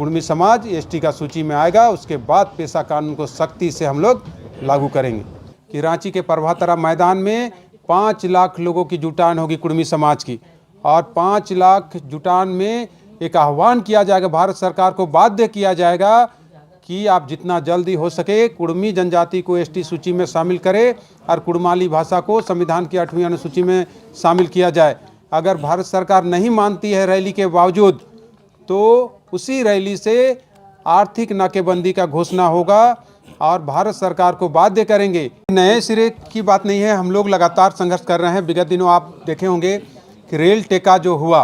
कुर्मी समाज एसटी का सूची में आएगा। उसके बाद पेशा कानून को सख्ती से हम लोग लागू करेंगे कि रांची के प्रभातरा मैदान में 5 लाख लोगों की जुटान होगी कुर्मी समाज की, और 5 लाख जुटान में एक आह्वान किया जाएगा, भारत सरकार को बाध्य किया जाएगा कि आप जितना जल्दी हो सके कुर्मी जनजाति को एसटी सूची में शामिल करें और कुड़माली भाषा को संविधान की 8वीं अनुसूची में शामिल किया जाए। अगर भारत सरकार नहीं मानती है रैली के बावजूद, तो उसी रैली से आर्थिक नाकेबंदी का घोषणा होगा और भारत सरकार को बाध्य करेंगे। नए सिरे की बात नहीं है, हम लोग लगातार संघर्ष कर रहे हैं। विगत दिनों आप देखे होंगे कि रेल टेका जो हुआ,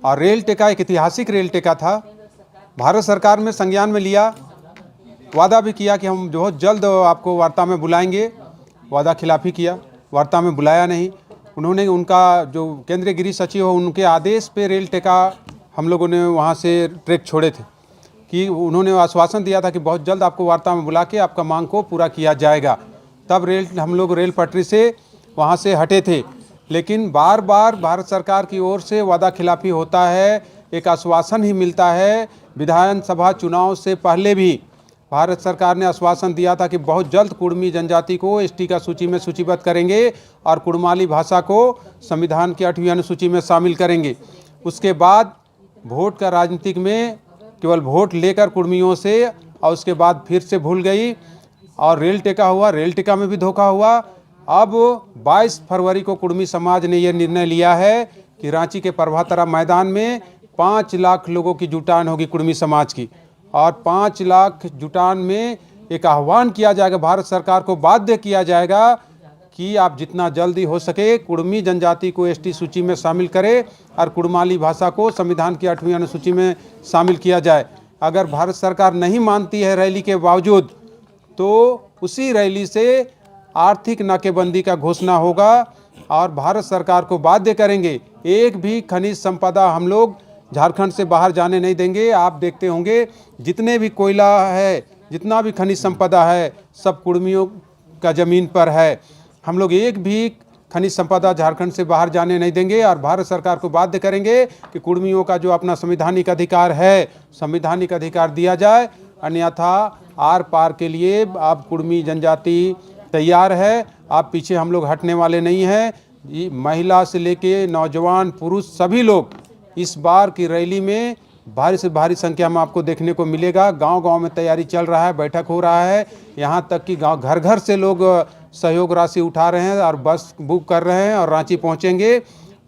और रेल टेका एक ऐतिहासिक रेल टेका था। भारत सरकार में संज्ञान में लिया, वादा भी किया कि हम बहुत जल्द आपको वार्ता में बुलाएंगे, वादा खिलाफी किया, वार्ता में बुलाया नहीं। उन्होंने उनका जो केंद्रीय गृह सचिव हो, उनके आदेश पे रेल टेका हम लोगों ने वहाँ से ट्रैक छोड़े थे कि उन्होंने आश्वासन दिया था कि बहुत जल्द आपको वार्ता में बुला के आपका मांग को पूरा किया जाएगा। तब हम लोग रेल पटरी से वहाँ से हटे थे, लेकिन बार बार भारत सरकार की ओर से वादा खिलाफी होता है, एक आश्वासन ही मिलता है। विधानसभा चुनाव से पहले भी भारत सरकार ने आश्वासन दिया था कि बहुत जल्द कुर्मी जनजाति को एसटी का सूची में सूचीबद्ध करेंगे और कुड़माली भाषा को संविधान की 8वीं अनुसूची में शामिल करेंगे। उसके बाद वोट का राजनीतिक में केवल वोट लेकर कुर्मियों से, और उसके बाद फिर से भूल गई और रेल टेका हुआ, रेल टेका में भी धोखा हुआ। अब 22 फरवरी को कुर्मी समाज ने यह निर्णय लिया है कि रांची के प्रभातरा मैदान में 5 लाख लोगों की जुटान होगी कुर्मी समाज की, और 5 लाख जुटान में एक आह्वान किया जाएगा, भारत सरकार को बाध्य किया जाएगा कि आप जितना जल्दी हो सके कुर्मी जनजाति को एसटी सूची में शामिल करें और कुड़माली भाषा को संविधान की 8वीं अनुसूची में शामिल किया जाए। अगर भारत सरकार नहीं मानती है रैली के बावजूद, तो उसी रैली से आर्थिक नाकेबंदी का घोषणा होगा और भारत सरकार को बाध्य करेंगे। एक भी खनिज संपदा हम लोग झारखंड से बाहर जाने नहीं देंगे। आप देखते होंगे जितने भी कोयला है, जितना भी खनिज संपदा है, सब कुर्मियों का ज़मीन पर है। हम लोग एक भी खनिज संपदा झारखंड से बाहर जाने नहीं देंगे और भारत सरकार को बाध्य करेंगे कि कुर्मियों का जो अपना संवैधानिक अधिकार है, संवैधानिक अधिकार दिया जाए, अन्यथा आर पार के लिए आप कुर्मी जनजाति तैयार है। आप पीछे हम लोग हटने वाले नहीं हैं। महिला से लेके नौजवान, पुरुष, सभी लोग इस बार की रैली में भारी से भारी संख्या में आपको देखने को मिलेगा। गांव-गांव में तैयारी चल रहा है, बैठक हो रहा है, यहाँ तक कि गांव घर घर से लोग सहयोग राशि उठा रहे हैं और बस बुक कर रहे हैं और रांची पहुंचेंगे।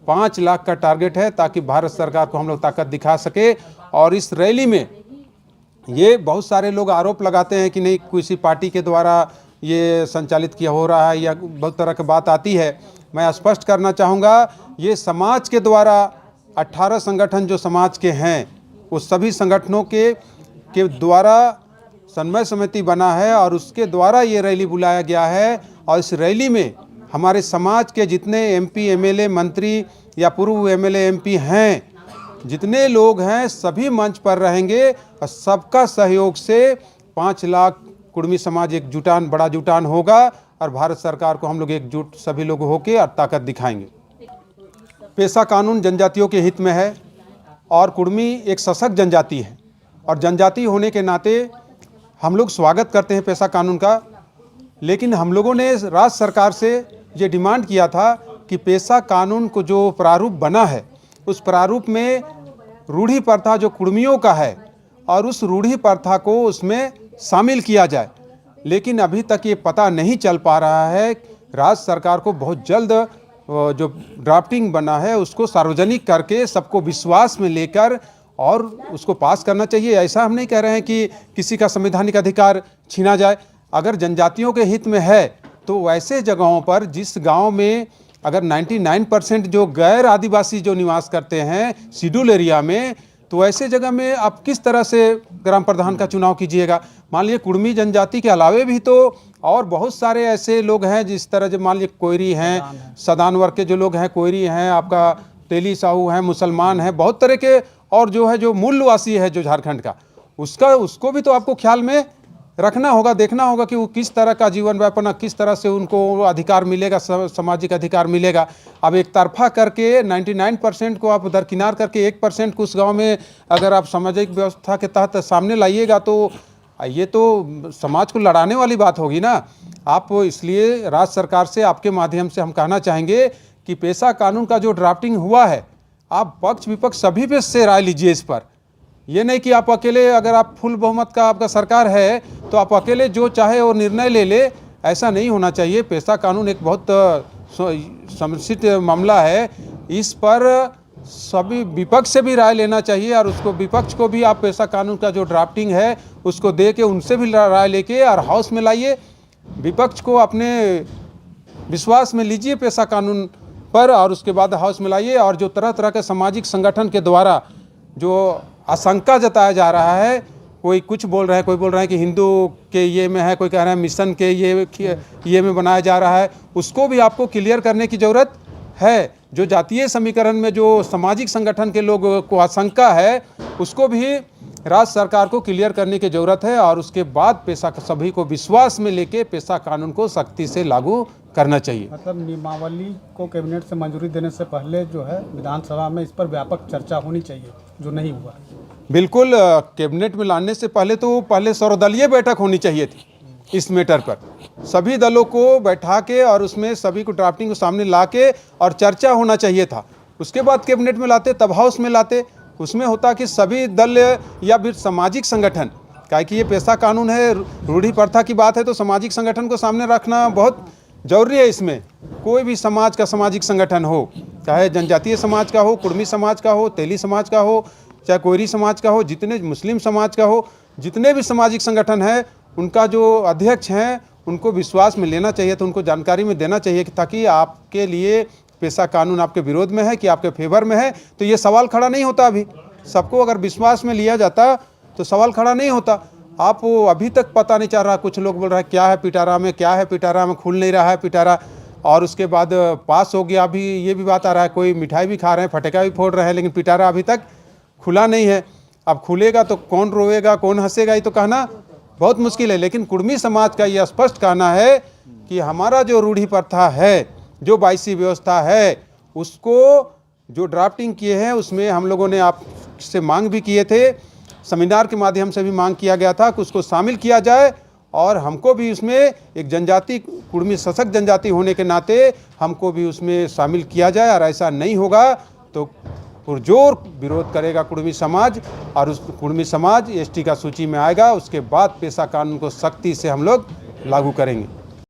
5 लाख का टारगेट है ताकि भारत सरकार को हम लोग ताकत दिखा सके। और इस रैली में ये बहुत सारे लोग आरोप लगाते हैं कि नहीं किसी पार्टी के द्वारा ये संचालित किया हो रहा है या बहुत तरह की बात आती है। मैं स्पष्ट करना चाहूँगा, ये समाज के द्वारा 18 संगठन जो समाज के हैं, उस सभी संगठनों के द्वारा समन्वय समिति बना है और उसके द्वारा ये रैली बुलाया गया है। और इस रैली में हमारे समाज के जितने एमपी, एमएलए, मंत्री या पूर्व एमएलए, एमपी हैं, जितने लोग हैं, सभी मंच पर रहेंगे और सबका सहयोग से 5 लाख कुर्मी समाज एक जुटान, बड़ा जुटान होगा और भारत सरकार को हम लोग एकजुट सभी लोग होके और ताकत दिखाएंगे। पेशा कानून जनजातियों के हित में है और कुर्मी एक सशक्त जनजाति है और जनजाति होने के नाते हम लोग स्वागत करते हैं पेशा कानून का। लेकिन हम लोगों ने राज्य सरकार से ये डिमांड किया था कि पेशा कानून को जो प्रारूप बना है, उस प्रारूप में रूढ़ी प्रथा जो कुर्मियों का है और उस रूढ़ी प्रथा को उसमें शामिल किया जाए। लेकिन अभी तक ये पता नहीं चल पा रहा है। राज्य सरकार को बहुत जल्द जो ड्राफ्टिंग बना है उसको सार्वजनिक करके सबको विश्वास में लेकर और उसको पास करना चाहिए। ऐसा हम नहीं कह रहे हैं कि किसी का संवैधानिक अधिकार छीना जाए। अगर जनजातियों के हित में है तो वैसे जगहों पर, जिस गांव में अगर 99% जो गैर आदिवासी जो निवास करते हैं शेड्यूल एरिया में, तो ऐसे जगह में आप किस तरह से ग्राम प्रधान का चुनाव कीजिएगा। मान लीजिए कुर्मी जनजाति के अलावे भी तो और बहुत सारे ऐसे लोग हैं, जिस तरह जो मान लीजिए कोयरी हैं, सदान वर्ग के जो लोग हैं, कोयरी हैं, आपका तेली साहू हैं, मुसलमान हैं, बहुत तरह के, और जो है जो मूलवासी है जो झारखंड का, उसको भी तो आपको ख्याल में रखना होगा, देखना होगा कि वो किस तरह का जीवन व्यापन, किस तरह से उनको अधिकार मिलेगा, सामाजिक अधिकार मिलेगा। अब एक तरफा करके 99% को आप दरकिनार करके 1% को उस गांव में अगर आप सामाजिक व्यवस्था के तहत सामने लाइएगा तो ये तो समाज को लड़ाने वाली बात होगी ना। आप इसलिए राज्य सरकार से आपके माध्यम से हम कहना चाहेंगे कि पेशा कानून का जो ड्राफ्टिंग हुआ है, आप पक्ष विपक्ष सभी पे से राय लीजिए इस पर। ये नहीं कि आप अकेले, अगर आप फुल बहुमत का आपका सरकार है तो आप अकेले जो चाहे वो निर्णय ले, ऐसा नहीं होना चाहिए। पेशा कानून एक बहुत समर्थित मामला है, इस पर सभी विपक्ष से भी राय लेना चाहिए और उसको विपक्ष को भी आप पेशा कानून का जो ड्राफ्टिंग है उसको दे के उनसे भी राय लेके और हाउस में लाइए। विपक्ष को अपने विश्वास में लीजिए पेशा कानून पर और उसके बाद हाउस में लाइए। और जो तरह तरह के सामाजिक संगठन के द्वारा जो आशंका जताया जा रहा है, कोई कुछ बोल रहा है, कोई बोल रहा है कि हिंदू के ये में है, कोई कह रहा है मिशन के ये में बनाया जा रहा है, उसको भी आपको क्लियर करने की ज़रूरत है। जो जातीय समीकरण में जो सामाजिक संगठन के लोग को आशंका है, उसको भी राज्य सरकार को क्लियर करने की ज़रूरत है और उसके बाद पेशा सभी को विश्वास में लेके पेशा कानून को सख्ती से लागू करना चाहिए। मतलब नियमावली को कैबिनेट से मंजूरी देने से पहले जो है विधानसभा में इस पर व्यापक चर्चा होनी चाहिए, जो नहीं हुआ। बिल्कुल, कैबिनेट में लाने से पहले सर्वदलीय बैठक होनी चाहिए थी इस मैटर पर। सभी दलों को बैठा के और उसमें सभी को ड्राफ्टिंग को सामने ला के और चर्चा होना चाहिए था। उसके बाद कैबिनेट में लाते, तब हाउस में लाते। उसमें होता कि सभी दल या फिर सामाजिक संगठन, क्या कि ये पेशा कानून है, रूढ़ी प्रथा की बात है, तो सामाजिक संगठन को सामने रखना बहुत जरूरी है। इसमें कोई भी समाज का सामाजिक संगठन हो, चाहे जनजातीय समाज का हो, कुर्मी समाज का हो, तेली समाज का हो, चाहे कोयरी समाज का हो, जितने मुस्लिम समाज का हो, जितने भी सामाजिक संगठन हैं, उनका जो अध्यक्ष हैं उनको विश्वास में लेना चाहिए, तो उनको जानकारी में देना चाहिए कि ताकि आपके लिए पेशा कानून आपके विरोध में है कि आपके फेवर में है, तो ये सवाल खड़ा नहीं होता। अभी सबको अगर विश्वास में लिया जाता तो सवाल खड़ा नहीं होता। आप अभी तक पता नहीं चल रहा, कुछ लोग बोल रहा है क्या है पिटारा में, क्या है पिटारा में, खुल नहीं रहा है पिटारा, और उसके बाद पास हो गया। अभी ये भी बात आ रहा है, कोई मिठाई भी खा रहे हैं, फटका भी फोड़ रहे हैं, लेकिन पिटारा अभी तक खुला नहीं है। अब खुलेगा तो कौन रोएगा, कौन हंसेगा, ये तो कहना बहुत मुश्किल है। लेकिन कुर्मी समाज का ये स्पष्ट कहना है कि हमारा जो रूढ़ी प्रथा है, जो 22वीं व्यवस्था है, उसको जो ड्राफ्टिंग किए हैं उसमें हम लोगों ने आपसे मांग भी किए थे, सेमिनार के माध्यम से भी मांग किया गया था कि उसको शामिल किया जाए और हमको भी उसमें एक जनजाति, कुर्मी सशक्त जनजाति होने के नाते हमको भी उसमें शामिल किया जाए। और ऐसा नहीं होगा तो पुरजोर विरोध करेगा कुर्मी समाज और उस कुर्मी समाज एसटी का सूची में आएगा। उसके बाद पेशा कानून को सख्ती से हम लोग लागू करेंगे।